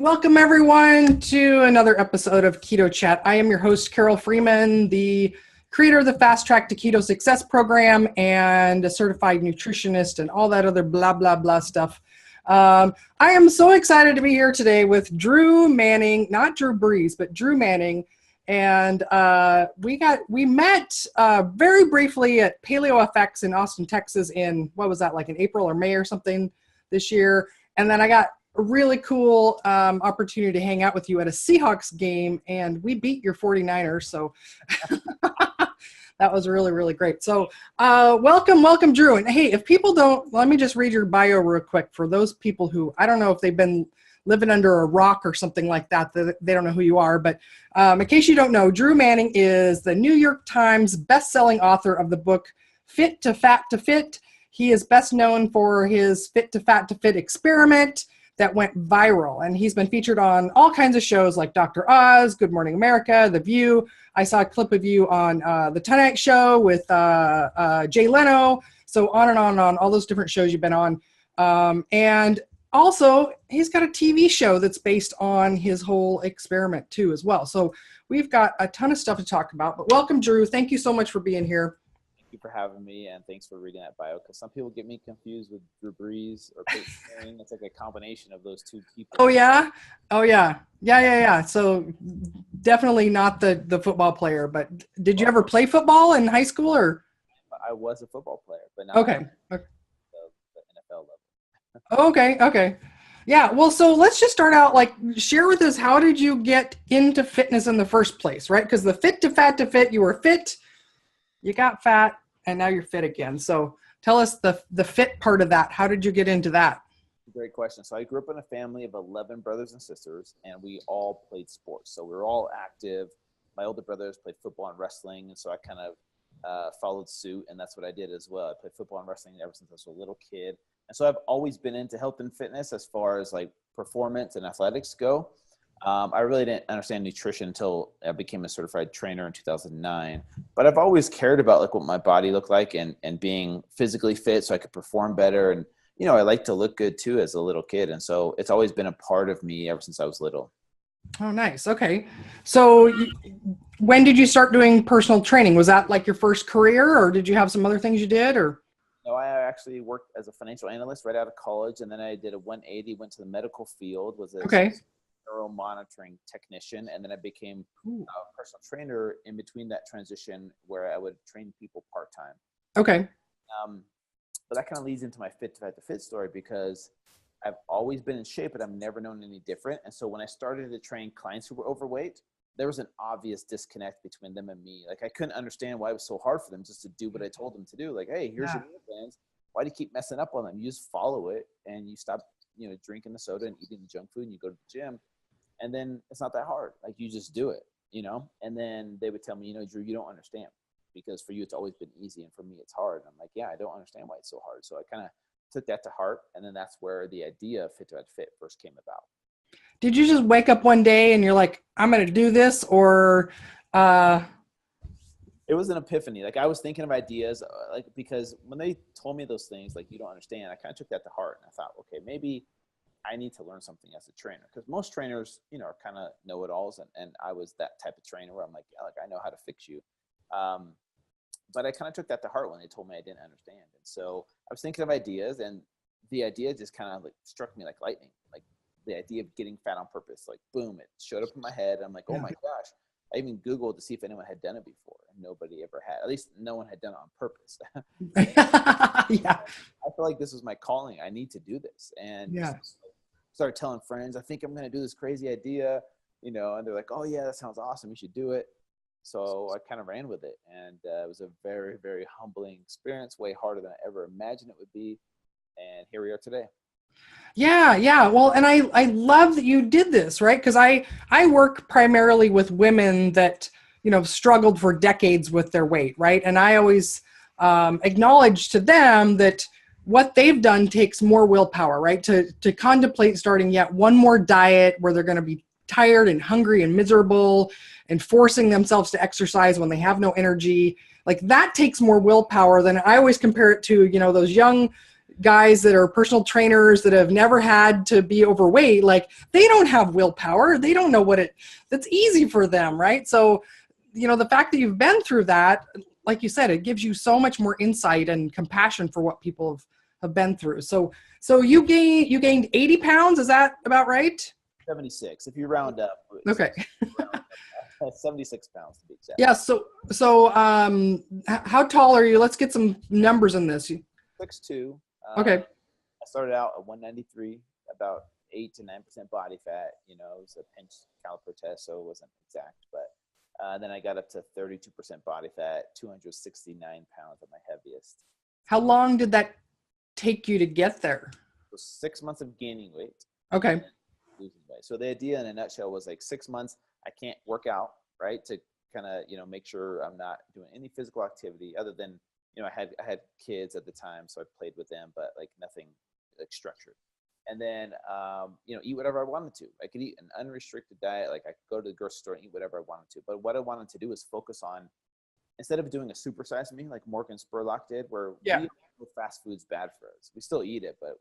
welcome everyone to another episode of Keto Chat. I am your host, Carole Freeman, the creator of the Fast Track to Keto Success program and a certified nutritionist and all that other blah, blah, blah stuff. I am so excited to be here today with Drew Manning, not Drew Brees, but Drew Manning. And we met very briefly at Paleo FX in Austin, Texas in, what was that, like in April or May or something this year. And then I got a really cool opportunity to hang out with you at a Seahawks game, and we beat your 49ers. So that was really, really great. So welcome, Drew. And hey, if people don't, let me just read your bio real quick for those people who, I don't know if they've been living under a rock or something like that, they don't know who you are. But in case you don't know, Drew Manning is the New York Times best-selling author of the book Fit to Fat to Fit. He is best known for his Fit to Fat to Fit experiment that went viral. And he's been featured on all kinds of shows like Dr. Oz, Good Morning America, The View. I saw a clip of you on The Tonight Show with Jay Leno. So on and on, all those different shows you've been on. And also, he's got a TV show that's based on his whole experiment too as well. So we've got a ton of stuff to talk about. But welcome, Drew. Thank you so much for being here. Thank you for having me, and thanks for reading that bio, because some people get me confused with Drew Brees or Peyton Manning. It's like a combination of those two people. Oh yeah. So definitely not the football player, but did you ever play football in high school or? I was a football player, but not okay. the NFL level. Okay. Yeah, well, so let's just start out, like, share with us, how did you get into fitness in the first place, right? Because the Fit to Fat to Fit, you were fit, you got fat, and now you're fit again. So tell us the fit part of that. How did you get into that? Great question. So I grew up in a family of 11 brothers and sisters, and we all played sports. So we were all active. My older brothers played football and wrestling, and so I kind of followed suit, and that's what I did as well. I played football and wrestling ever since I was a little kid. And so I've always been into health and fitness as far as like performance and athletics go. I really didn't understand nutrition until I became a certified trainer in 2009. But I've always cared about like what my body looked like and being physically fit so I could perform better. And, you know, I like to look good too as a little kid. And so it's always been a part of me ever since I was little. Oh, nice. Okay. So when did you start doing personal training? Was that like your first career, or did you have some other things you did, or? No, I actually worked as a financial analyst right out of college. And then I did a 180, went to the medical field, was a neuro monitoring technician. And then I became a personal trainer in between that transition where I would train people part-time. Okay. But that kind of leads into my Fit to Fat to Fit story, because I've always been in shape, but I've never known any different. And so when I started to train clients who were overweight, there was an obvious disconnect between them and me. Like, I couldn't understand why it was so hard for them just to do what I told them to do. Like, hey, here's your meal plans. Why do you keep messing up on them? You just follow it, and you stop, drinking the soda and eating the junk food, and you go to the gym. And then it's not that hard. Like, you just do it, And then they would tell me, Drew, you don't understand, because for you, it's always been easy. And for me, it's hard. And I'm like, yeah, I don't understand why it's so hard. So I kind of took that to heart. And then that's where the idea of Fit to Fat to Fit first came about. Did you just wake up one day and you're like, I'm going to do this, or? It was an epiphany. Like, I was thinking of ideas, because when they told me those things, like, you don't understand, I kind of took that to heart. And I thought, okay, maybe I need to learn something as a trainer, because most trainers, are kind of know-it-alls. And I was that type of trainer where I'm like, yeah, like, I know how to fix you. But I kind of took that to heart when they told me I didn't understand. And so I was thinking of ideas, and the idea just kind of like struck me like lightning. Like, the idea of getting fat on purpose, like, boom, it showed up in my head. I'm like, oh my gosh. I even Googled to see if anyone had done it before, and nobody ever had. At least no one had done it on purpose. Yeah. I feel like this was my calling. I need to do this. And started telling friends, I think I'm going to do this crazy idea, and they're like, oh yeah, that sounds awesome. You should do it. So I kind of ran with it, and it was a very, very humbling experience, way harder than I ever imagined it would be. And here we are today. Yeah. Well, and I love that you did this, right? Because I work primarily with women that, struggled for decades with their weight, right? And I always acknowledge to them that what they've done takes more willpower, right? To contemplate starting yet one more diet where they're going to be tired and hungry and miserable and forcing themselves to exercise when they have no energy. Like, that takes more willpower than, I always compare it to, those young guys that are personal trainers that have never had to be overweight, like they don't have willpower. They don't know that's easy for them, right? So, the fact that you've been through that, like you said, it gives you so much more insight and compassion for what people have been through. So you gained 80 pounds. Is that about right? 76. If you round up. Okay. 76 pounds to be exact. Yeah. How tall are you? Let's get some numbers in this. 6'2". Okay. I started out at 193, about 8 to 9% body fat. It was a pinch caliper test, so it wasn't exact. But then I got up to 32% body fat, 269 pounds at my heaviest. How long did that take you to get there? It was 6 months of gaining weight. Okay. Losing weight. So the idea in a nutshell was like 6 months, I can't work out, right? To kind of, make sure I'm not doing any physical activity other than, I had kids at the time, so I played with them, but like nothing like structured. And then, eat whatever I wanted to. I could eat an unrestricted diet. Like I could go to the grocery store and eat whatever I wanted to. But what I wanted to do was focus on, instead of doing a supersized me like Morgan Spurlock did, where we know fast food's bad for us. We still eat it, but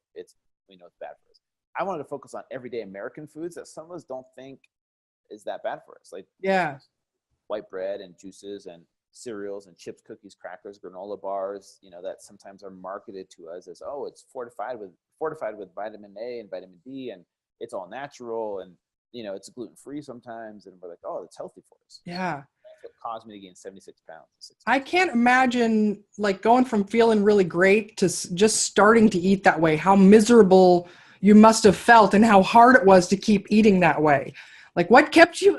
we know it's bad for us. I wanted to focus on everyday American foods that some of us don't think is that bad for us. Like white bread and juices and cereals and chips, cookies, crackers, granola bars, that sometimes are marketed to us as, oh, it's fortified with vitamin A and vitamin D, and it's all natural, and it's gluten-free sometimes, and we're like, oh, it's healthy for us. Yeah. That's what caused me to gain 76 pounds. I can't imagine like going from feeling really great to just starting to eat that way, how miserable you must have felt and how hard it was to keep eating that way. Like what kept you,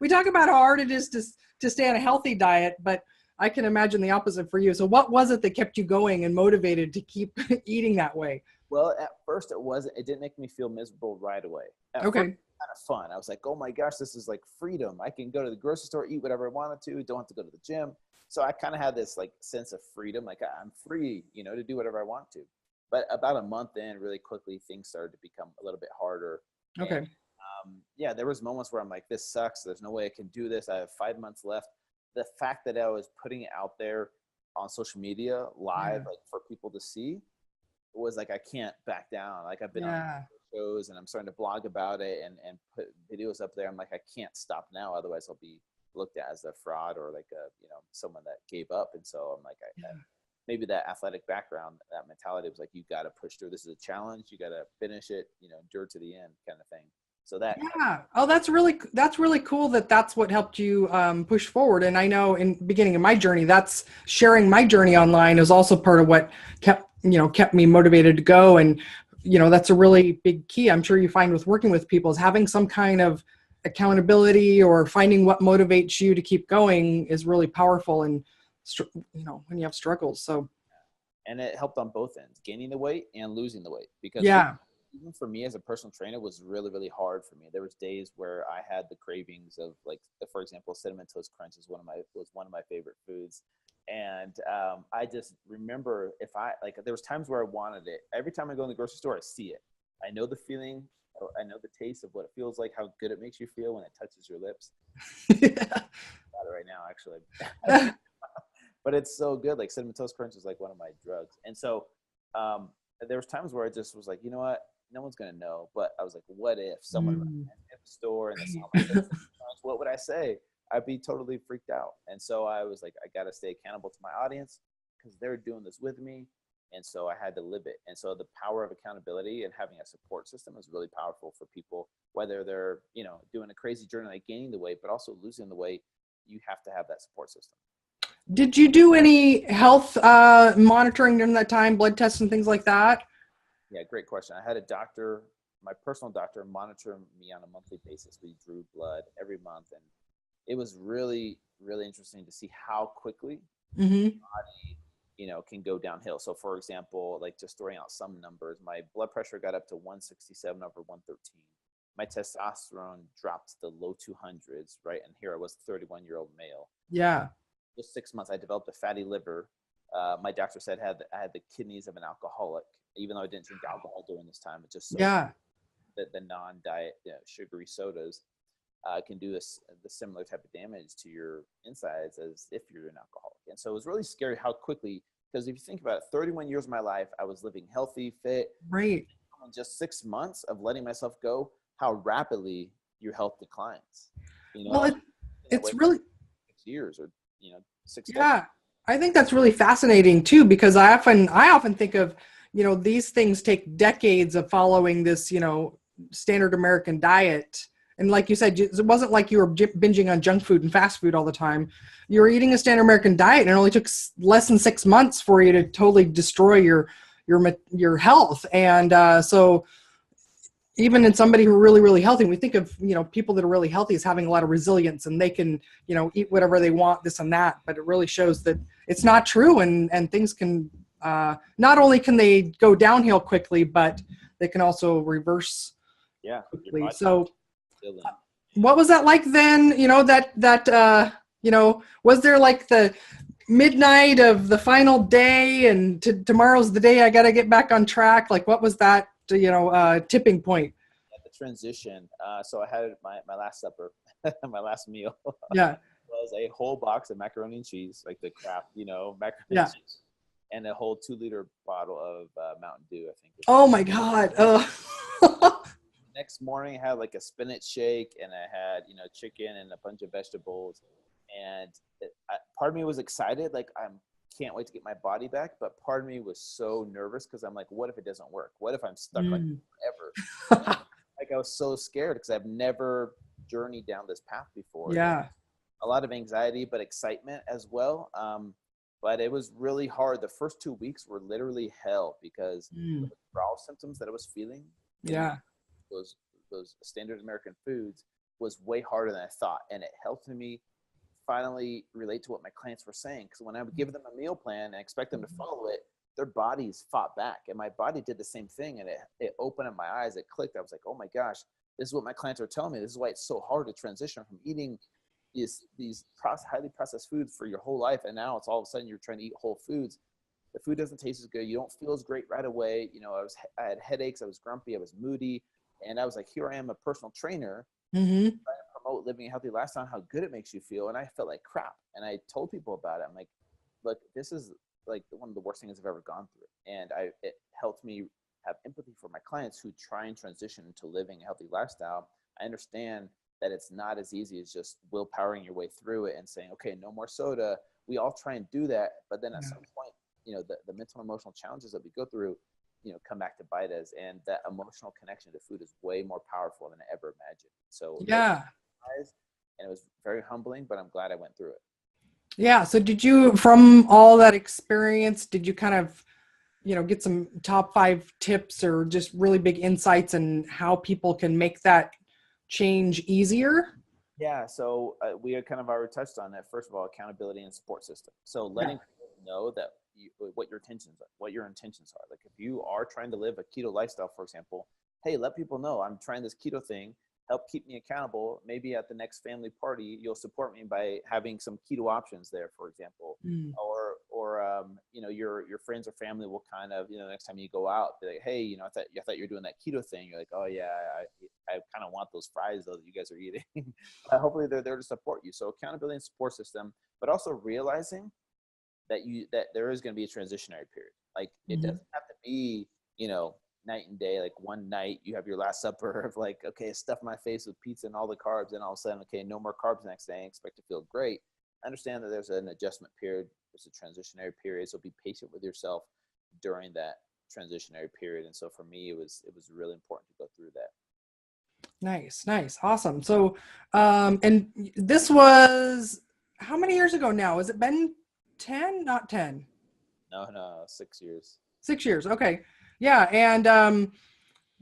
we talk about how hard it is to stay on a healthy diet, but I can imagine the opposite for you. So what was it that kept you going and motivated to keep eating that way? Well, at first it didn't make me feel miserable right away. Okay. First, kind of fun. I was like, oh my gosh, this is like freedom. I can go to the grocery store, eat whatever I wanted to, don't have to go to the gym. So I kind of had this like sense of freedom. Like I'm free, to do whatever I want to. But about a month in, really quickly, things started to become a little bit harder. Okay. And, there was moments where I'm like, this sucks. There's no way I can do this. I have 5 months left. The fact that I was putting it out there on social media live, like for people to see, was like, I can't back down. Like I've been on shows and I'm starting to blog about it and put videos up there. I'm like, I can't stop now. Otherwise I'll be looked at as a fraud or like someone that gave up. And so I'm like, maybe that athletic background, that mentality was like, you got to push through. This is a challenge. You got to finish it, endure to the end kind of thing. So that. Yeah. Oh, that's really cool that's what helped you push forward. And I know in the beginning of my journey, that's sharing my journey online is also part of what kept me motivated to go. And, that's a really big key. I'm sure you find with working with people is having some kind of accountability or finding what motivates you to keep going is really powerful. And, when you have struggles. So. And it helped on both ends, gaining the weight and losing the weight, because even for me as a personal trainer, it was really, really hard for me. There was days where I had the cravings of like, for example, Cinnamon Toast Crunch was one of my favorite foods. And I just remember there was times where I wanted it. Every time I go in the grocery store, I see it. I know the feeling. I know the taste of what it feels like, how good it makes you feel when it touches your lips. Got it right now, actually. But it's so good. Like Cinnamon Toast Crunch is like one of my drugs. And so there was times where I just was like, you know what? No one's going to know. But I was like, what if someone at the store and they saw my face, what would I say? I'd be totally freaked out. And so I was like, I got to stay accountable to my audience because they're doing this with me. And so I had to live it. And so the power of accountability and having a support system is really powerful for people, whether they're, doing a crazy journey like gaining the weight, but also losing the weight. You have to have that support system. Did you do any health monitoring during that time, blood tests and things like that? Yeah, great question. I had a doctor, my personal doctor, monitor me on a monthly basis. We drew blood every month, and it was really, really interesting to see how quickly the body, can go downhill. So, for example, like just throwing out some numbers, my blood pressure got up to 167 over 113. My testosterone dropped to the low 200s, right? And here I was, a 31-year-old male. Yeah. Just 6 months, I developed a fatty liver. My doctor said I had the kidneys of an alcoholic, even though I didn't drink alcohol during this time. It's just the non-diet sugary sodas can do the similar type of damage to your insides as if you're an alcoholic. And so it was really scary how quickly, Because if you think about it, 31 years of my life, I was living healthy, fit. Right. In just 6 months of letting myself go, how rapidly your health declines. Well, In that way it's for really, 6 years or 6 decades. yeah, I think that's really fascinating too, because I often think of, these things take decades of following this, standard American diet. And like you said, it wasn't like you were binging on junk food and fast food all the time. You were eating a standard American diet, and it only took less than 6 months for you to totally destroy your health. And so even in somebody who are really, really healthy, we think of, people that are really healthy as having a lot of resilience, and they can, eat whatever they want, this and that, but it really shows that it's not true. And things can, not only can they go downhill quickly, but they can also reverse Yeah. quickly. So what was that like then? Was there like the midnight of the final day and tomorrow's the day I got to get back on track? Like, what was that, tipping point? At the transition, so I had my last supper, my last meal. Yeah. Was a whole box of macaroni and cheese, like the Kraft, macaroni Yeah. and cheese, and a whole 2-liter bottle of Mountain Dew, I think. Oh my God. Next morning, I had like a spinach shake, and I had chicken and a bunch of vegetables, and part of me was excited, like can't wait to get my body back, but part of me was so nervous because I'm like, what if it doesn't work? What if I'm stuck like forever? Like I was so scared because I've never journeyed down this path before. Yeah. A lot of anxiety, but excitement as well. But it was really hard. The first 2 weeks were literally hell because the withdrawal symptoms that I was feeling, Yeah. those standard American foods, was way harder than I thought, and it helped me finally relate to what my clients were saying. Because when I would give them a meal plan and expect them to follow it, their bodies fought back, and my body did the same thing, and it opened up my eyes. It clicked. I was like, oh my gosh, this is what my clients are telling me. This is why it's so hard to transition from eating these highly processed foods for your whole life, and now it's all of a sudden you're trying to eat whole foods. The food doesn't taste as good. You don't feel as great right away. I had headaches. I was grumpy. I was moody, and I was like, here I am, a personal trainer, trying to promote living a healthy lifestyle, how good it makes you feel, and I felt like crap. And I told people about it. I'm like, look, this is like one of the worst things I've ever gone through, and it helped me have empathy for my clients who try and transition to living a healthy lifestyle. I understand that it's not as easy as just willpowering your way through it and saying, okay, no more soda. We all try and do that, but then at some point, the mental and emotional challenges that we go through, come back to bite us, and that emotional connection to food is way more powerful than I ever imagined. So Yeah. And it was very humbling, but I'm glad I went through it. Yeah. So did you, from all that experience, did you kind of, get some top 5 tips or just really big insights on how people can make that change easier? Yeah. So we had kind of already touched on that. First of all, accountability and support system. So letting people know that what your intentions are. Like if you are trying to live a keto lifestyle, for example, hey, let people know I'm trying this keto thing. Help keep me accountable. Maybe at the next family party, you'll support me by having some keto options there, for example, or your friends or family will kind of, next time you go out, be like, hey, I thought you were doing that keto thing. You're like, oh yeah, I kind of want those fries though that you guys are eating. Hopefully they're there to support you. So accountability and support system, but also realizing that there is going to be a transitionary period. Like it doesn't have to be, night and day. Like one night you have your last supper of like, okay, stuff my face with pizza and all the carbs, and all of a sudden, okay, no more carbs the next day, and expect to feel great. Understand that there's an adjustment period, there's a transitionary period, so be patient with yourself during that transitionary period. And so for me, it was really important to go through that. Nice, awesome. So and this was how many years ago now? Has it been 10? Not 10. No, 6 years. 6 years. Okay. Yeah. And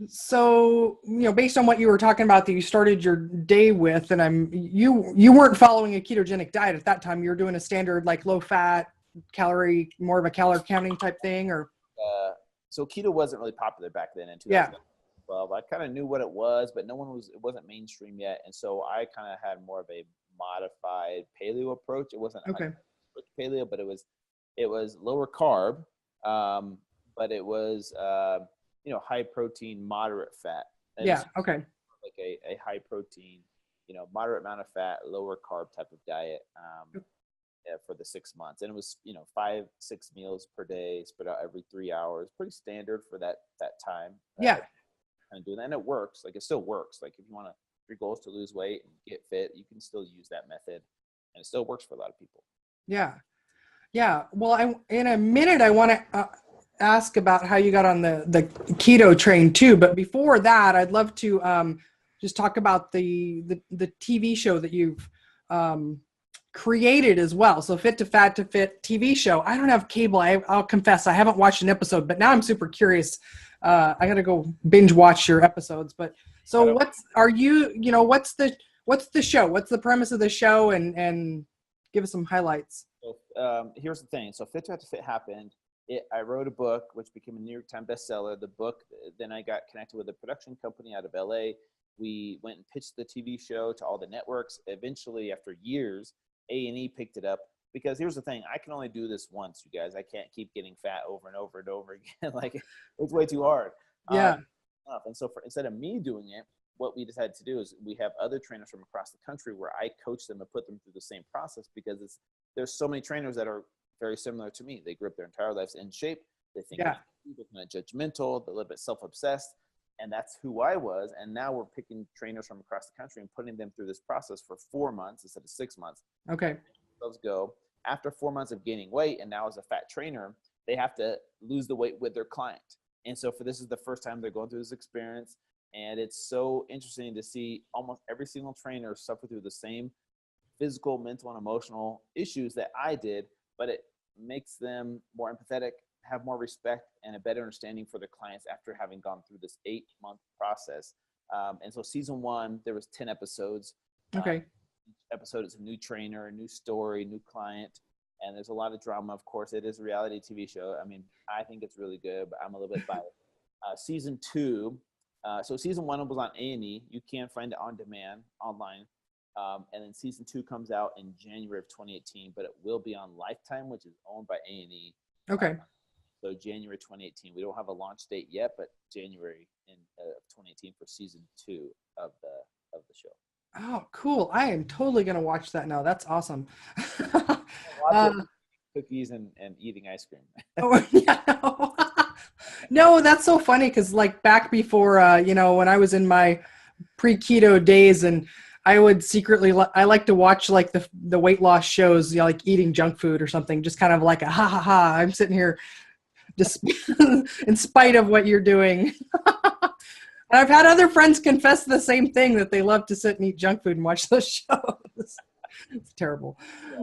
so, based on what you were talking about that you started your day with, and you weren't following a ketogenic diet at that time. You were doing a standard, like low fat, more of a calorie counting type thing, or? So keto wasn't really popular back then in 2012. I kind of knew what it was, but it wasn't mainstream yet. And so I kind of had more of a modified paleo approach. It wasn't paleo, but it was lower carb, but it was, high protein, moderate fat. Okay. Like a high protein, moderate amount of fat, lower carb type of diet. for the 6 months. And it was, 5-6 meals per day, spread out every 3 hours, pretty standard for that time. Yeah. Kind of doing that. And it works. Like, it still works. Like, if you want to, your goal is to lose weight and get fit, you can still use that method, and it still works for a lot of people. Yeah. Yeah. Well, in a minute, I want to ask about how you got on the keto train too. But before that, I'd love to just talk about the TV show that you've created as well. So Fit to Fat to Fit TV show. I don't have cable. I'll confess, I haven't watched an episode, but now I'm super curious. I got to go binge watch your episodes. But so what's the show? What's the premise of the show? And give us some highlights. So here's the thing. So Fit to Fat to Fit happened. I wrote a book, which became a New York Times bestseller. The book, then I got connected with a production company out of LA. We went and pitched the TV show to all the networks. Eventually, after years, A&E picked it up, because here's the thing. I can only do this once, you guys. I can't keep getting fat over and over and over again. Like, it's way too hard. Yeah. And so instead of me doing it, what we decided to do is we have other trainers from across the country where I coach them and put them through the same process, because there's so many trainers that are very similar to me. They grew up their entire lives in shape. They think they're kind of judgmental, they're a little bit self-obsessed, and that's who I was. And now we're picking trainers from across the country and putting them through this process for 4 months instead of 6 months. Okay. Let's go. After 4 months of gaining weight, and now as a fat trainer, they have to lose the weight with their client. And so this is the first time they're going through this experience. And it's so interesting to see almost every single trainer suffer through the same physical, mental, and emotional issues that I did, but it makes them more empathetic, have more respect, and a better understanding for their clients after having gone through this 8-month process. And so season 1, there was 10 episodes. Okay. Each episode is a new trainer, a new story, new client, and there's a lot of drama. Of course, it is a reality TV show. I mean, I think it's really good, but I'm a little bit biased. Season 2, so season 1 was on A&E. You can find it on demand online. And then season 2 comes out in January of 2018, but it will be on Lifetime, which is owned by A&E. Okay. So January 2018. We don't have a launch date yet, but January of 2018 for season 2 of the show. Oh, cool. I am totally going to watch that now. That's awesome. Cookies and eating ice cream. Oh, yeah. No, that's so funny, because like back before, when I was in my pre-keto days, and I would secretly, I like to watch like the weight loss shows, like eating junk food or something, just kind of like a ha ha ha. I'm sitting here just in spite of what you're doing. And I've had other friends confess the same thing, that they love to sit and eat junk food and watch those shows. It's terrible.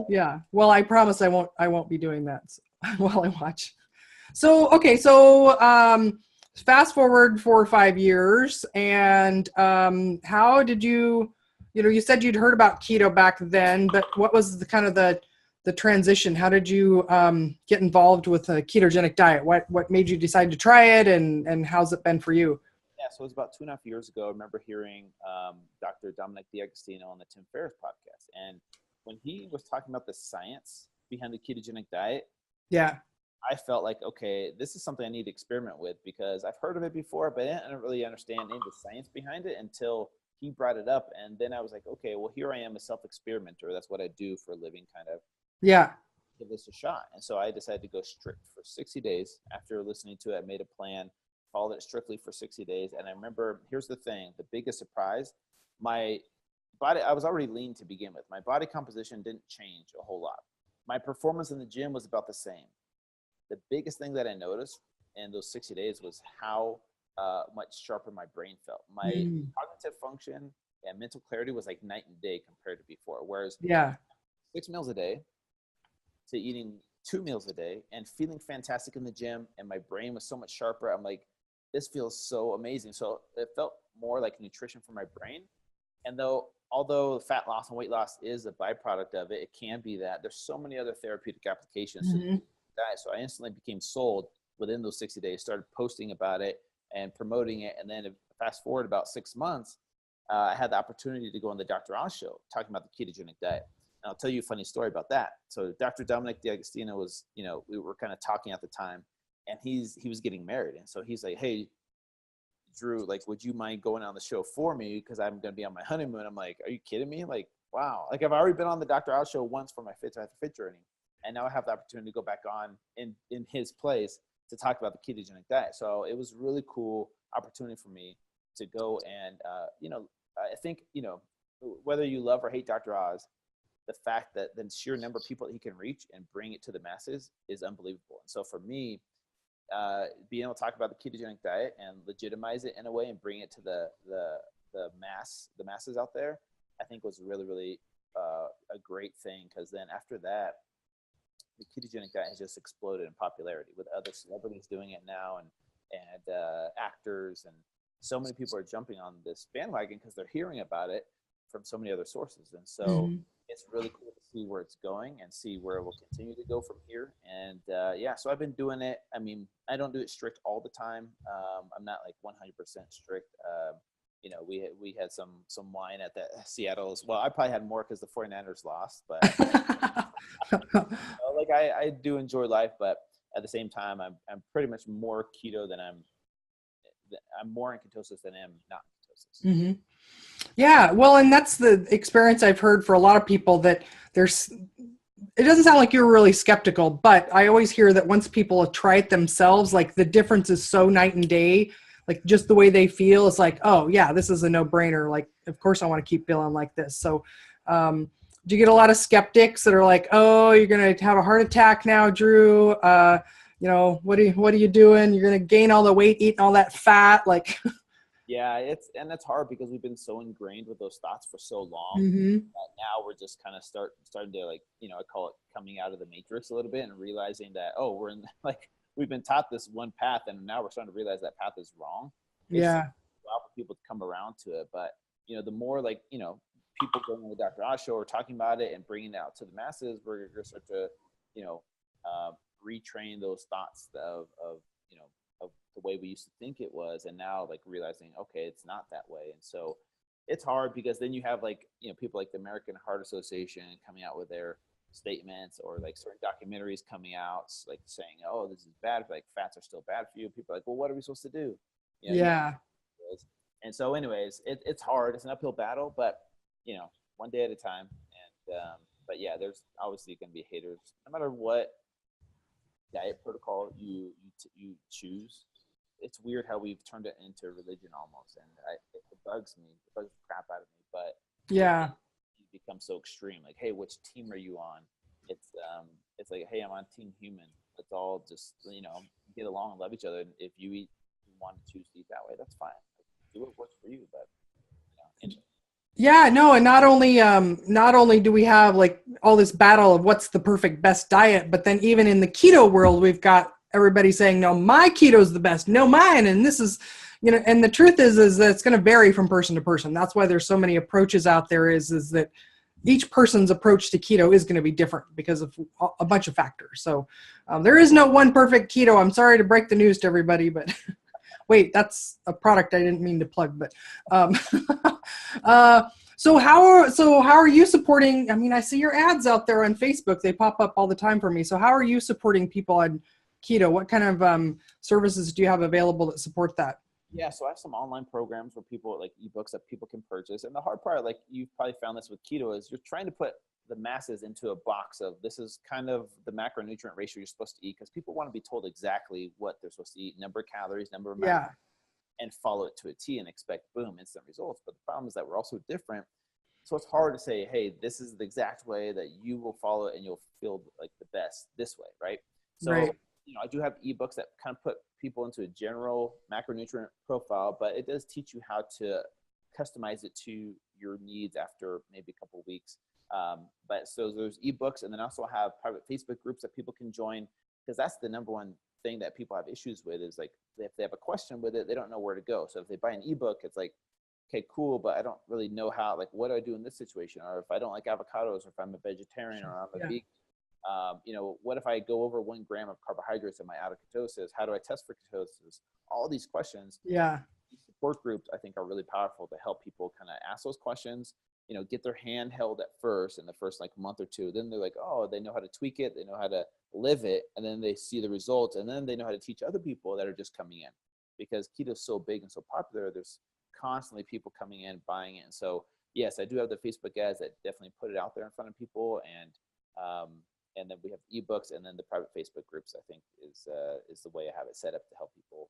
Yeah. Well, I promise I won't be doing that while I watch. So, okay. So, fast forward 4 or 5 years, and how did you said you'd heard about keto back then, but what was the kind of the transition? How did you get involved with a ketogenic diet? What made you decide to try it, and how's it been for you? Yeah, so it was about 2.5 years ago. I remember hearing Dr. Dominic D'Agostino on the Tim Ferriss podcast. And when he was talking about the science behind the ketogenic diet, yeah, I felt like, okay, this is something I need to experiment with, because I've heard of it before, but I didn't really understand any of the science behind it until he brought it up. And then I was like, okay, well, here I am, a self-experimenter. That's what I do for a living, kind of. Yeah. Give this a shot. And so I decided to go strict for 60 days. After listening to it, I made a plan, followed it strictly for 60 days. And I remember, here's the thing, the biggest surprise, my body, I was already lean to begin with. My body composition didn't change a whole lot. My performance in the gym was about the same. The biggest thing that I noticed in those 60 days was how much sharper my brain felt. My cognitive function and mental clarity was like night and day compared to before. Whereas 6 meals a day to eating 2 meals a day and feeling fantastic in the gym, and my brain was so much sharper. I'm like, this feels so amazing. So it felt more like nutrition for my brain. And although fat loss and weight loss is a byproduct of it, it can be that. There's so many other therapeutic applications to the diet. So I instantly became sold within those 60 days, started posting about it and promoting it. And then fast forward about 6 months, I had the opportunity to go on the Dr. Oz show talking about the ketogenic diet. And I'll tell you a funny story about that. So Dr. Dominic D'Agostino was, we were kind of talking at the time, and he was getting married. And so he's like, hey, Drew, like, would you mind going on the show for me? Because I'm going to be on my honeymoon. I'm like, are you kidding me? Like, wow, like I've already been on the Dr. Oz show once for my Fit to Have Fit journey. And now I have the opportunity to go back on in his place to talk about the ketogenic diet. So it was really cool opportunity for me to go and, I think, whether you love or hate Dr. Oz, the fact that the sheer number of people that he can reach and bring it to the masses is unbelievable. And so for me, being able to talk about the ketogenic diet and legitimize it in a way and bring it to the masses out there, I think was really, really a great thing. Because then after that, the ketogenic diet has just exploded in popularity with other celebrities doing it now, and actors, and so many people are jumping on this bandwagon because they're hearing about it from so many other sources. And so it's really cool to see where it's going and see where it will continue to go from here. And so I've been doing it. I mean, I don't do it strict all the time. I'm not like 100% strict. We had some wine at the Seattle as well. I probably had more because the 49ers lost, but like I do enjoy life, but at the same time, I'm pretty much more keto than I'm more in ketosis than I am not in ketosis. Mm-hmm. Yeah, well, and that's the experience I've heard for a lot of people, that it doesn't sound like you're really skeptical, but I always hear that once people try it themselves, like the difference is so night and day, like just the way they feel. It's like, oh yeah, this is a no-brainer. Like, of course I want to keep feeling like this. So, do you get a lot of skeptics that are like, oh, you're going to have a heart attack now, Drew? What are you doing? You're going to gain all the weight, eating all that fat. Like, yeah, it's hard because we've been so ingrained with those thoughts for so long mm-hmm. that now we're just kind of starting to, like, I call it coming out of the matrix a little bit and realizing that, oh, we're in, like, we've been taught this one path and now we're starting to realize that path is wrong. It's Yeah. a while for people to come around to it. But, the more, like, people going on the Dr. Oz show or talking about it and bringing it out to the masses, we're going to start to, retrain those thoughts of the way we used to think it was, and now, like, realizing, okay, it's not that way. And so it's hard because then you have, like, people like the American Heart Association coming out with their statements, or like certain documentaries coming out like saying, oh, this is bad, like fats are still bad for you. People are like, well, what are we supposed to do? Yeah. And so anyways, it's hard. It's an uphill battle, but one day at a time. And but yeah, there's obviously going to be haters no matter what diet protocol you choose. It's weird how we've turned it into religion almost, and it bugs me. It bugs the crap out of me. But yeah, it becomes so extreme. Like, hey, which team are you on? It's like, hey, I'm on Team Human. Let's all just get along and love each other. And if you want to choose to eat that way, that's fine. Do what works for you. But yeah, no, and not only do we have like all this battle of what's the perfect best diet, but then even in the keto world, we've got everybody saying, no, my keto is the best, no, mine. And this is, and the truth is that it's going to vary from person to person. That's why there's so many approaches out there, is that each person's approach to keto is going to be different because of a bunch of factors. So there is no one perfect keto. I'm sorry to break the news to everybody, but wait, that's a product I didn't mean to plug, but so how are you supporting? I mean, I see your ads out there on Facebook. They pop up all the time for me. So how are you supporting people on keto? What kind of services do you have available that support that? Yeah, so I have some online programs where people, like, ebooks that people can purchase. And the hard part, like you've probably found this with keto, is you're trying to put the masses into a box of, this is kind of the macronutrient ratio you're supposed to eat, because people want to be told exactly what they're supposed to eat, number of calories, number of macros, and follow it to a T and expect, boom, instant results. But the problem is that we're also different. So it's hard to say, hey, this is the exact way that you will follow it and you'll feel like the best this way, right? So right. I do have ebooks that kind of put people into a general macronutrient profile, but it does teach you how to customize it to your needs after maybe a couple of weeks. But so there's ebooks, and then also have private Facebook groups that people can join, because that's the number one thing that people have issues with, is like, if they have a question with it, they don't know where to go. So if they buy an ebook, it's like, okay, cool, but I don't really know how, like, what do I do in this situation? Or if I don't like avocados, or if I'm a vegetarian, or I'm a vegan, what if I go over 1 gram of carbohydrates? Am I out of ketosis? How do I test for ketosis? All these questions. Yeah. These support groups, I think, are really powerful to help people kind of ask those questions, get their hand held at first in the first like month or two. Then they're like, oh, they know how to tweak it. They know how to live it. And then they see the results. And then they know how to teach other people that are just coming in, because keto is so big and so popular. There's constantly people coming in, buying it. And so yes, I do have the Facebook ads that definitely put it out there in front of people, and then we have ebooks, and then the private Facebook groups. I think is the way I have it set up to help people,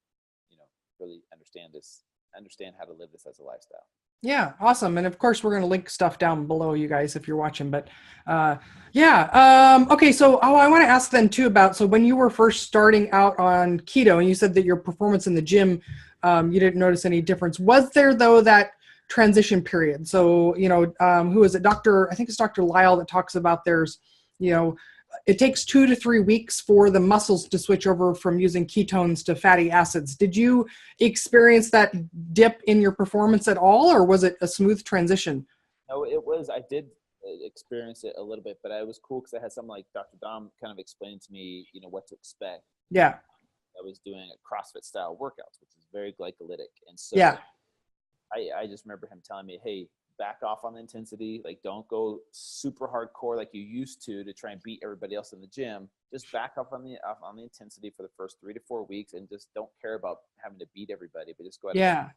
really understand how to live this as a lifestyle. Yeah, awesome. And of course, we're going to link stuff down below, you guys, if you're watching. But yeah. Okay, so I want to ask then too about, so when you were first starting out on keto, and you said that your performance in the gym, you didn't notice any difference. Was there though that transition period? So who is it? I think it's Dr. Lyle that talks about you know, it takes 2 to 3 weeks for the muscles to switch over from using ketones to fatty acids. Did you experience that dip in your performance at all, or was it a smooth transition? No, it was. I did experience it a little bit, but I was cool because I had someone like Dr. Dom kind of explain to me, what to expect. Yeah. I was doing a CrossFit style workouts, which is very glycolytic, and so Yeah. I just remember him telling me, "Hey, back off on the intensity. Like, don't go super hardcore like you used to try and beat everybody else in the gym. Just back off on the intensity for the first 3 to 4 weeks, and just don't care about having to beat everybody, but just go at Yeah.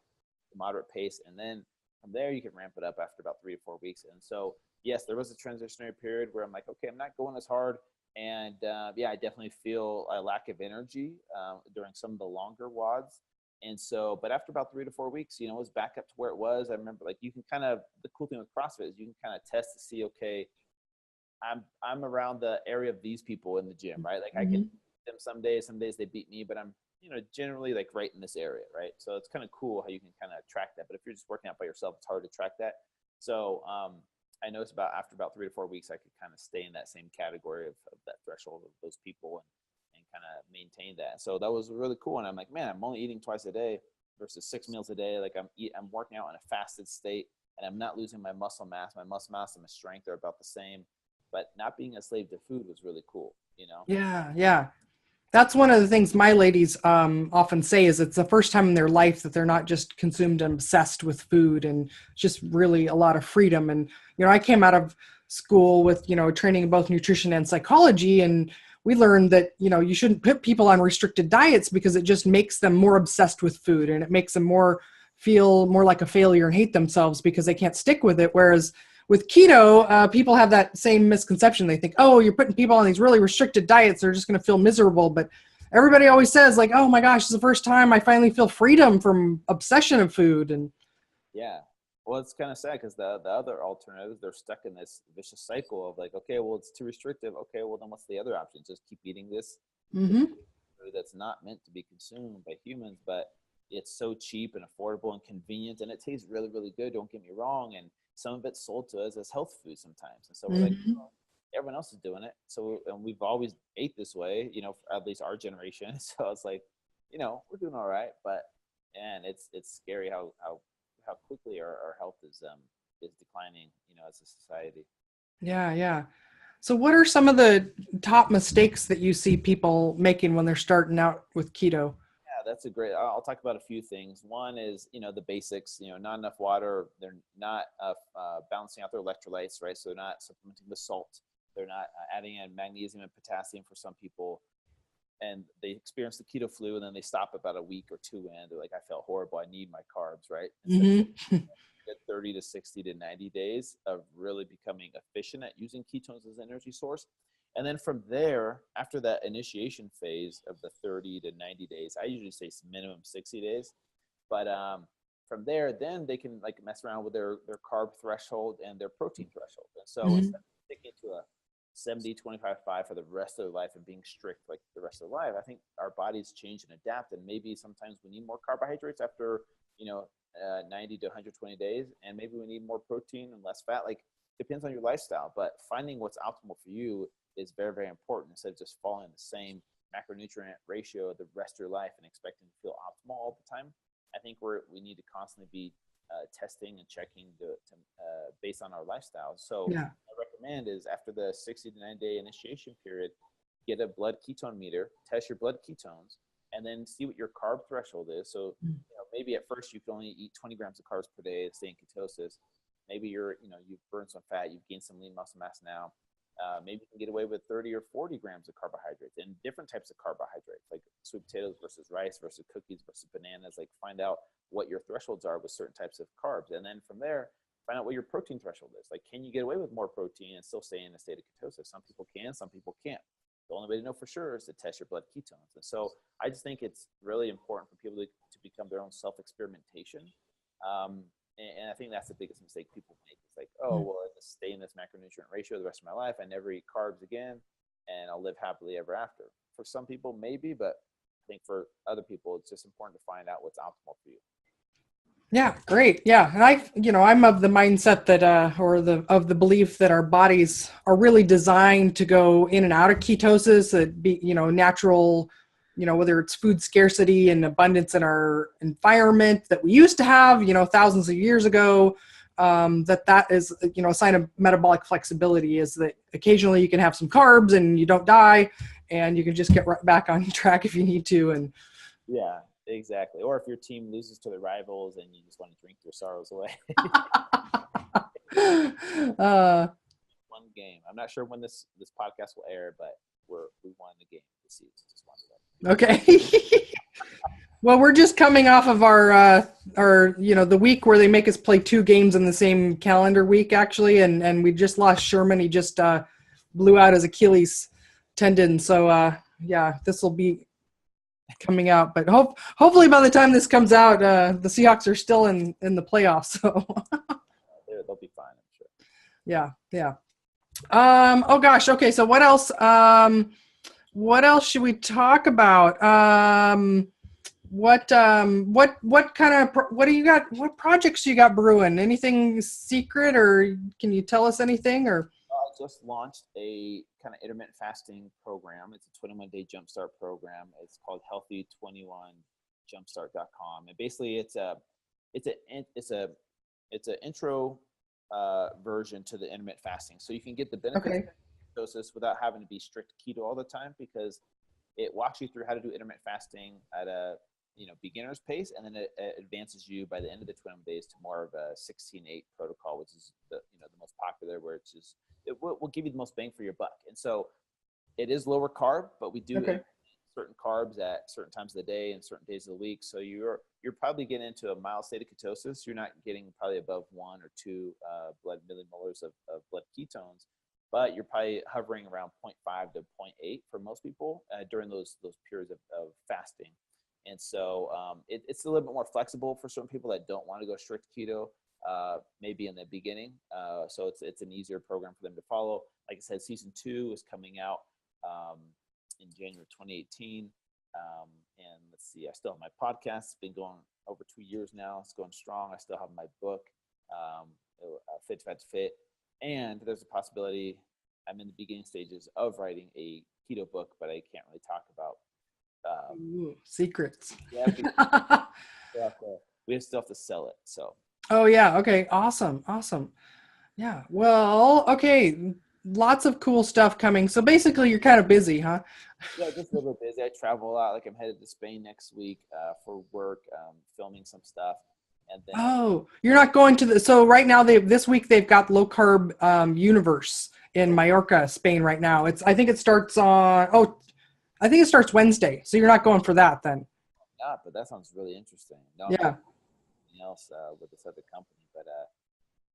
a moderate pace, and then from there you can ramp it up after about 3 to 4 weeks." And so, yes, there was a transitionary period where I'm like, okay, I'm not going as hard, and yeah, I definitely feel a lack of energy during some of the longer wads. And so, but after about 3 to 4 weeks, it was back up to where it was. I remember, like, you can kind of, the cool thing with CrossFit is you can kind of test to see, okay, I'm around the area of these people in the gym, right? Like, I can Mhm. beat them some days they beat me, but I'm, generally like right in this area, right? So it's kind of cool how you can kind of track that. But if you're just working out by yourself, it's hard to track that. So I noticed after about 3 to 4 weeks, I could kind of stay in that same category of that threshold of those people, and kind of maintain that. So that was really cool. And I'm like, man, I'm only eating twice a day versus 6 meals a day. Like, I'm working out in a fasted state, and I'm not losing my muscle mass. My muscle mass and my strength are about the same, but not being a slave to food was really cool. Yeah. Yeah. That's one of the things my ladies often say is it's the first time in their life that they're not just consumed and obsessed with food, and just really a lot of freedom. And, I came out of school with, training in both nutrition and psychology. And we learned that, you shouldn't put people on restricted diets because it just makes them more obsessed with food, and it makes them feel more like a failure and hate themselves because they can't stick with it. Whereas with keto, people have that same misconception. They think, oh, you're putting people on these really restricted diets, they're just going to feel miserable. But everybody always says, like, oh my gosh, it's the first time I finally feel freedom from obsession of food. And Yeah. Well, it's kind of sad because the other alternatives, they're stuck in this vicious cycle of like, okay, well, it's too restrictive. Okay, well, then what's the other option? Just keep eating this mm-hmm. food that's not meant to be consumed by humans, but it's so cheap and affordable and convenient, and it tastes really, really good. Don't get me wrong. And some of it's sold to us as health food sometimes, and so we're like, Mm-hmm. well, everyone else is doing it, so, and we've always ate this way, at least our generation. So it's like, we're doing all right, but and it's scary how quickly our health is declining, as a society. Yeah, yeah. So what are some of the top mistakes that you see people making when they're starting out with keto? Yeah, that's a great. I'll talk about a few things. One is, the basics. Not enough water. They're not balancing out their electrolytes, right? So they're not supplementing with salt. They're not adding in magnesium and potassium for some people, and they experience the keto flu, and then they stop about a week or two in. They're like, I felt horrible. I need my carbs, right? Instead of Mm-hmm. 30 to 60 to 90 days of really becoming efficient at using ketones as an energy source. And then from there, after that initiation phase of the 30 to 90 days, I usually say minimum 60 days. But from there, then they can like mess around with their carb threshold and their protein threshold. And so Mm-hmm. instead of sticking to a 70, 25, 5 for the rest of their life and being strict like the rest of their life, I think our bodies change and adapt. And maybe sometimes we need more carbohydrates after, 90 to 120 days, and maybe we need more protein and less fat. Like, depends on your lifestyle, but finding what's optimal for you is very, very important, instead of just following the same macronutrient ratio the rest of your life and expecting to feel optimal all the time. I think we need to constantly be testing and checking based on our lifestyle. So Yeah. I recommend is after the 60 to 90-day initiation period, get a blood ketone meter, test your blood ketones, and then see what your carb threshold is. So maybe at first you can only eat 20 grams of carbs per day to stay in ketosis. Maybe you've burned some fat, you've gained some lean muscle mass now. Maybe you can get away with 30 or 40 grams of carbohydrates, and different types of carbohydrates, like sweet potatoes versus rice versus cookies versus bananas. Like, find out what your thresholds are with certain types of carbs. And then from there, find out what your protein threshold is. Like, can you get away with more protein and still stay in a state of ketosis? Some people can, some people can't. The only way to know for sure is to test your blood ketones. And so I just think it's really important for people to become their own self-experimentation. And I think that's the biggest mistake people make. It's like, oh, well, I just stay in this macronutrient ratio the rest of my life. I never eat carbs again, and I'll live happily ever after. For some people, maybe, but I think for other people, it's just important to find out what's optimal for you. Yeah, great. Yeah. And I'm of the mindset that, of the belief that our bodies are really designed to go in and out of ketosis, that be, natural, whether it's food scarcity and abundance in our environment that we used to have, thousands of years ago, that is, a sign of metabolic flexibility, is that occasionally you can have some carbs and you don't die, and you can just get right back on track if you need to. And yeah. Exactly. Or if your team loses to the rivals and you just want to drink your sorrows away. One game. I'm not sure when this podcast will air, but we won the game this season. Just wanted Okay. Well, we're just coming off of our the week where they make us play 2 games in the same calendar week, actually, and we just lost Sherman. He just blew out his Achilles tendon. So this will be coming out, but hopefully by the time this comes out, the Seahawks are still in the playoffs. So they'll be fine, I'm sure. Yeah. Oh gosh. Okay. So what else? What else should we talk about? What kind of what do you got? What projects you got brewing? Anything secret, or can you tell us anything? Or I just launched a kind of intermittent fasting program. It's a 21-day jumpstart program. It's called healthy21jumpstart.com. And basically it's an intro version to the intermittent fasting. So you can get the benefits of ketosis without having to be strict keto all the time, because it walks you through how to do intermittent fasting at a beginner's pace, and then it advances you by the end of the 21 days to more of a 16-8 protocol, which is the most popular, where it will give you the most bang for your buck. And so it is lower carb, but we do certain carbs at certain times of the day and certain days of the week. So you're probably getting into a mild state of ketosis. You're not getting probably above 1 or 2 blood millimolars of blood ketones, but you're probably hovering around 0.5 to 0.8 for most people during those periods of fasting. And so it's a little bit more flexible for certain people that don't want to go strict keto, maybe in the beginning. So it's an easier program for them to follow. Like I said, season 2 is coming out in January 2018. And let's see, I still have my podcast. It's been going over 2 years now. It's going strong. I still have my book, Fit, Fat, Fit. And there's a possibility I'm in the beginning stages of writing a keto book, but I can't really talk about. Secrets. Yeah, we still have to sell it. So. Oh yeah. Okay. Awesome. Yeah. Well. Okay. Lots of cool stuff coming. So basically, you're kind of busy, huh? Yeah, just a little bit busy. I travel a lot. Like I'm headed to Spain next week for work, filming some stuff. And then. Oh, you're not going to so right now this week they've got low carb universe in Mallorca, Spain right now. I think it starts Wednesday. So you're not going for that then? Yeah, but that sounds really interesting. No, yeah. Something else with this other company, but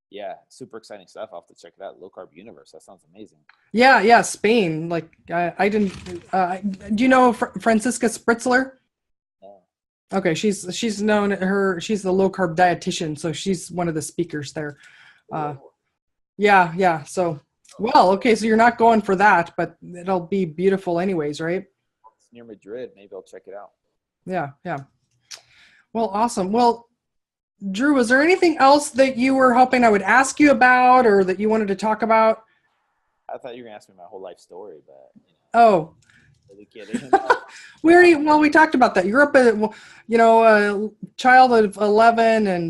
yeah, super exciting stuff. I'll have to check it out. Low carb universe. That sounds amazing. Yeah, Spain. Like I didn't. Do you know Franziska Spritzler? No. Okay, she's known she's the low carb dietitian, so she's one of the speakers there. Yeah. So okay, so you're not going for that, but it'll be beautiful anyways, right? It's near Madrid. Maybe I'll check it out. Yeah. Well, awesome. Well, Drew, was there anything else that you were hoping I would ask you about, or that you wanted to talk about? I thought you were gonna ask me my whole life story, but Oh. Really kidding. we talked about that. You're up at, a child of 11 and.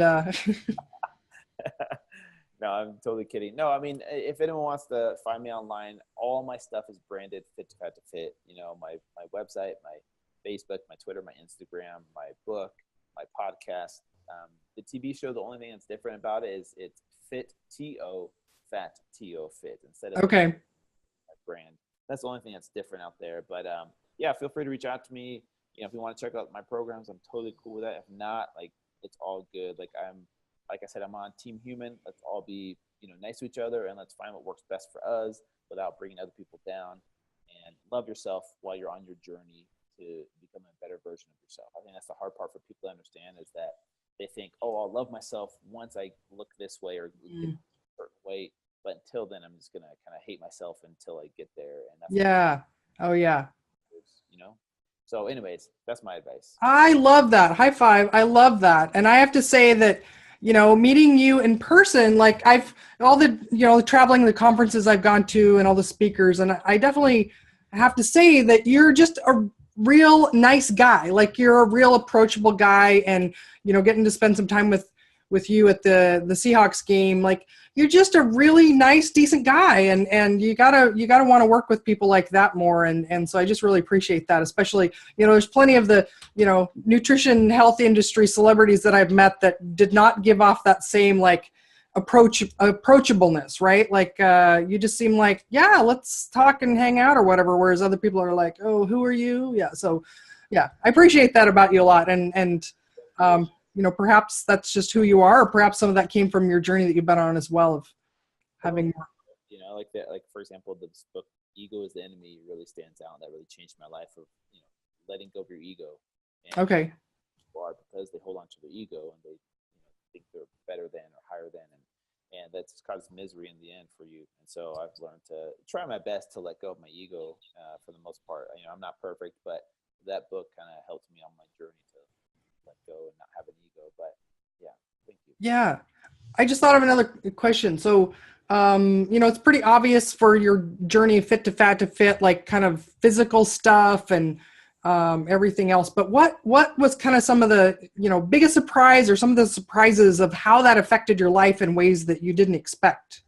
No, I'm totally kidding. No, I mean, if anyone wants to find me online, all my stuff is branded Fit to Fat to Fit. My website, my Facebook, my Twitter, my Instagram, my book, my podcast. The TV show, the only thing that's different about it is it's Fit T-O, Fat T-O, Fit, instead of my brand. That's the only thing that's different out there. But yeah, feel free to reach out to me. If you want to check out my programs, I'm totally cool with that. If not, like, it's all good. Like like I said, I'm on Team Human. Let's all be, nice to each other, and let's find what works best for us without bringing other people down. And love yourself while you're on your journey to become a better version of yourself. I think that's the hard part for people to understand, is that they think, oh, I'll love myself once I look this way or get a certain weight. But until then, I'm just going to kind of hate myself until I get there. And that's Yeah. Oh, yeah. So anyways, that's my advice. I love that. High five. I love that. And I have to say that, meeting you in person, like all the, traveling, the conferences I've gone to and all the speakers, and I definitely have to say that you're just a real nice guy. Like, you're a real approachable guy, and, getting to spend some time with you at the Seahawks game, like, you're just a really nice, decent guy, and you gotta want to work with people like that more, and so I just really appreciate that. Especially, there's plenty of the nutrition health industry celebrities that I've met that did not give off that same like approachableness, right? Like, you just seem like, yeah, let's talk and hang out or whatever, whereas other people are like, oh, who are you? Yeah, so yeah, I appreciate that about you a lot, and perhaps that's just who you are, or perhaps some of that came from your journey that you've been on as well, of having more. Like that, like, for example, this book, Ego is the Enemy, really stands out. That really changed my life, of, letting go of your ego. And Okay. people are, because they hold on to their ego, and they think they're better than or higher than, and that's causes misery in the end for you. And so I've learned to try my best to let go of my ego, for the most part. I'm not perfect, but that book kind of helped me on my journey to let go and not have an ego. But yeah, thank you. Yeah. I just thought of another question. So, it's pretty obvious for your journey of fit to fat to fit, like kind of physical stuff and everything else. But what was kind of some of the, biggest surprise, or some of the surprises of how that affected your life in ways that you didn't expect?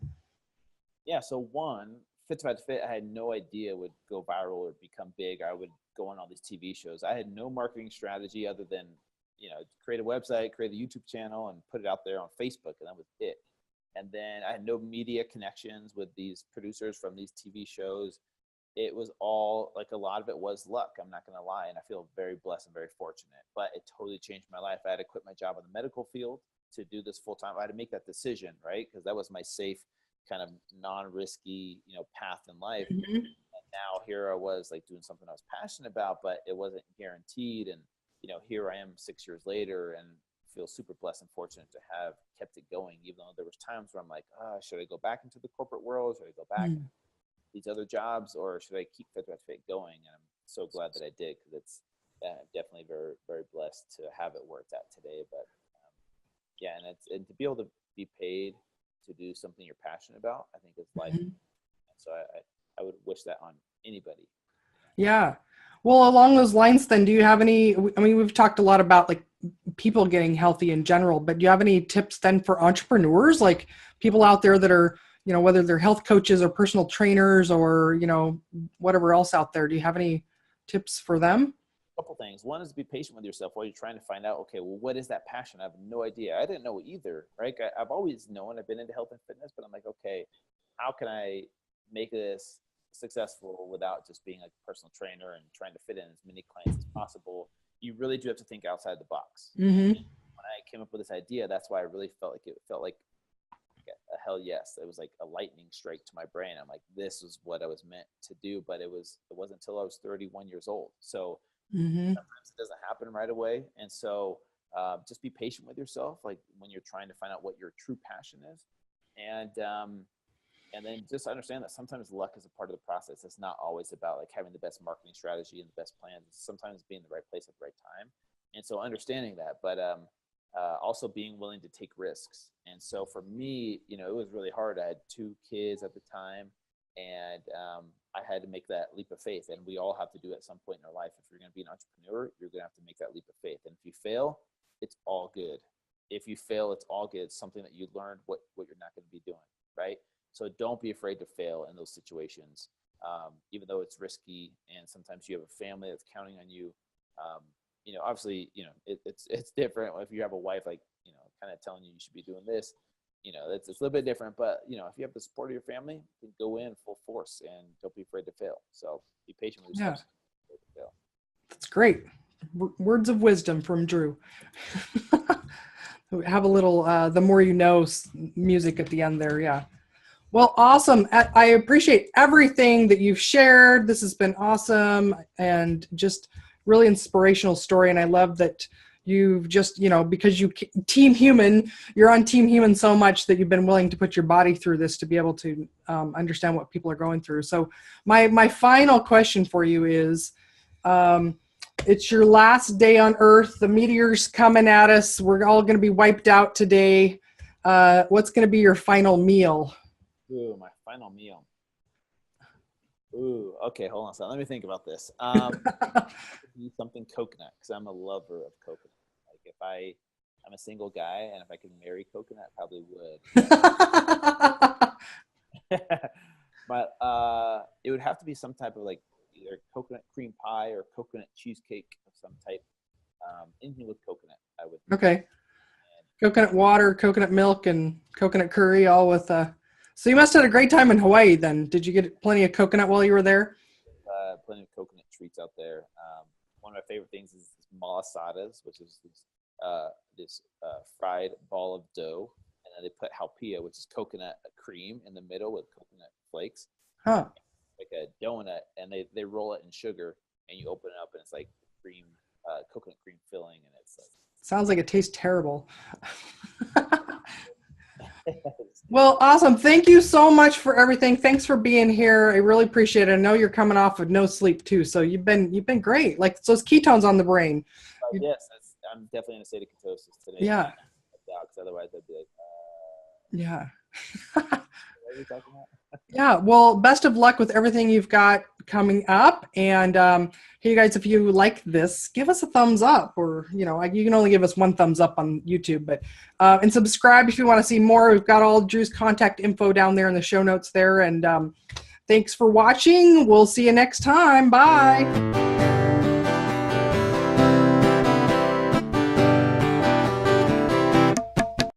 Yeah. So one, Fit to Fat to Fit, I had no idea would go viral or become big. I would go on all these TV shows. I had no marketing strategy other than, create a website, create a YouTube channel, and put it out there on Facebook, and that was it. And then I had no media connections with these producers from these TV shows. It was all, like, a lot of it was luck. I'm not going to lie. And I feel very blessed and very fortunate, but it totally changed my life. I had to quit my job in the medical field to do this full time. I had to make that decision, right? Because that was my safe, kind of non-risky, path in life. Mm-hmm. And now here I was, like, doing something I was passionate about, but it wasn't guaranteed. And, here I am 6 years later, and feel super blessed and fortunate to have kept it going, even though there was times where I'm like, should I go back into the corporate world? Should I go back into these other jobs, or should I keep Fit to Fit going? And I'm so glad that I did, because it's definitely very, very blessed to have it where it's at today. But yeah, and to be able to be paid to do something you're passionate about, I think is life. Mm-hmm. So I would wish that on anybody. Yeah. Well, along those lines, then, do you have any, I mean, we've talked a lot about like people getting healthy in general, but do you have any tips then for entrepreneurs, like people out there that are, whether they're health coaches or personal trainers or, whatever else out there? Do you have any tips for them? Couple things. One is to be patient with yourself while you're trying to find out, okay, well, what is that passion? I have no idea. I didn't know either, right? I've always known, I've been into health and fitness, but I'm like, okay, how can I make this successful without just being like a personal trainer and trying to fit in as many clients as possible? You really do have to think outside the box. Mm-hmm. When I came up with this idea, that's why I really felt like a hell yes. It was like a lightning strike to my brain. I'm like, this is what I was meant to do, but it wasn't until I was 31 years old. So sometimes it doesn't happen right away. And so just be patient with yourself, like when you're trying to find out what your true passion is. And then just understand that sometimes luck is a part of the process. It's not always about like having the best marketing strategy and the best plans. It's sometimes being in the right place at the right time. And so understanding that, but also being willing to take risks. And so for me, it was really hard. I had 2 kids at the time, and I had to make that leap of faith. And we all have to do it at some point in our life. If you're going to be an entrepreneur, you're going to have to make that leap of faith. And if you fail, it's all good. If you fail, it's all good. It's something that you learned what you're not going to be doing, right? So don't be afraid to fail in those situations, even though it's risky. And sometimes you have a family that's counting on you. Obviously, it's different if you have a wife, like, kind of telling you should be doing this. It's a little bit different, but if you have the support of your family, then go in full force and don't be afraid to fail. So be patient with yourself. Yeah. That's great. Words of wisdom from Drew. have a little the more you know music at the end there. Yeah. Well, awesome. I appreciate everything that you've shared. This has been awesome and just really inspirational story. And I love that you've just, because Team Human, you're on Team Human so much that you've been willing to put your body through this to be able to understand what people are going through. So my final question for you is, it's your last day on Earth. The meteor's coming at us. We're all going to be wiped out today. What's going to be your final meal? Ooh, my final meal. Ooh, okay, hold on a second. Let me think about this. Something coconut, because I'm a lover of coconut. Like I'm a single guy, and if I could marry coconut, I probably would. But it would have to be some type of like either coconut cream pie or coconut cheesecake of some type. Anything with coconut, I would. Okay. Coconut water, coconut milk, and coconut curry, all with. So you must have had a great time in Hawaii then. Did you get plenty of coconut while you were there? Plenty of coconut treats out there. One of my favorite things is malasadas, which is this fried ball of dough, and then they put halpia, which is coconut cream, in the middle with coconut flakes. Huh. Like a donut, and they roll it in sugar, and you open it up, and it's like cream, coconut cream filling, and it's like. Sounds like it tastes terrible. Well, awesome. Thank you so much for everything. Thanks for being here. I really appreciate it. I know you're coming off of no sleep too, so you've been great. Like those ketones on the brain. Yes, I'm definitely in a state of ketosis today. Yeah. Because otherwise I'd be like, Yeah. what are we talking about? Yeah. Well, best of luck with everything you've got coming up. And hey, guys, if you like this, give us a thumbs up, or you can only give us one thumbs up on YouTube, but and subscribe if you want to see more. We've got all Drew's contact info down there in the show notes there. And thanks for watching. We'll see you next time. Bye.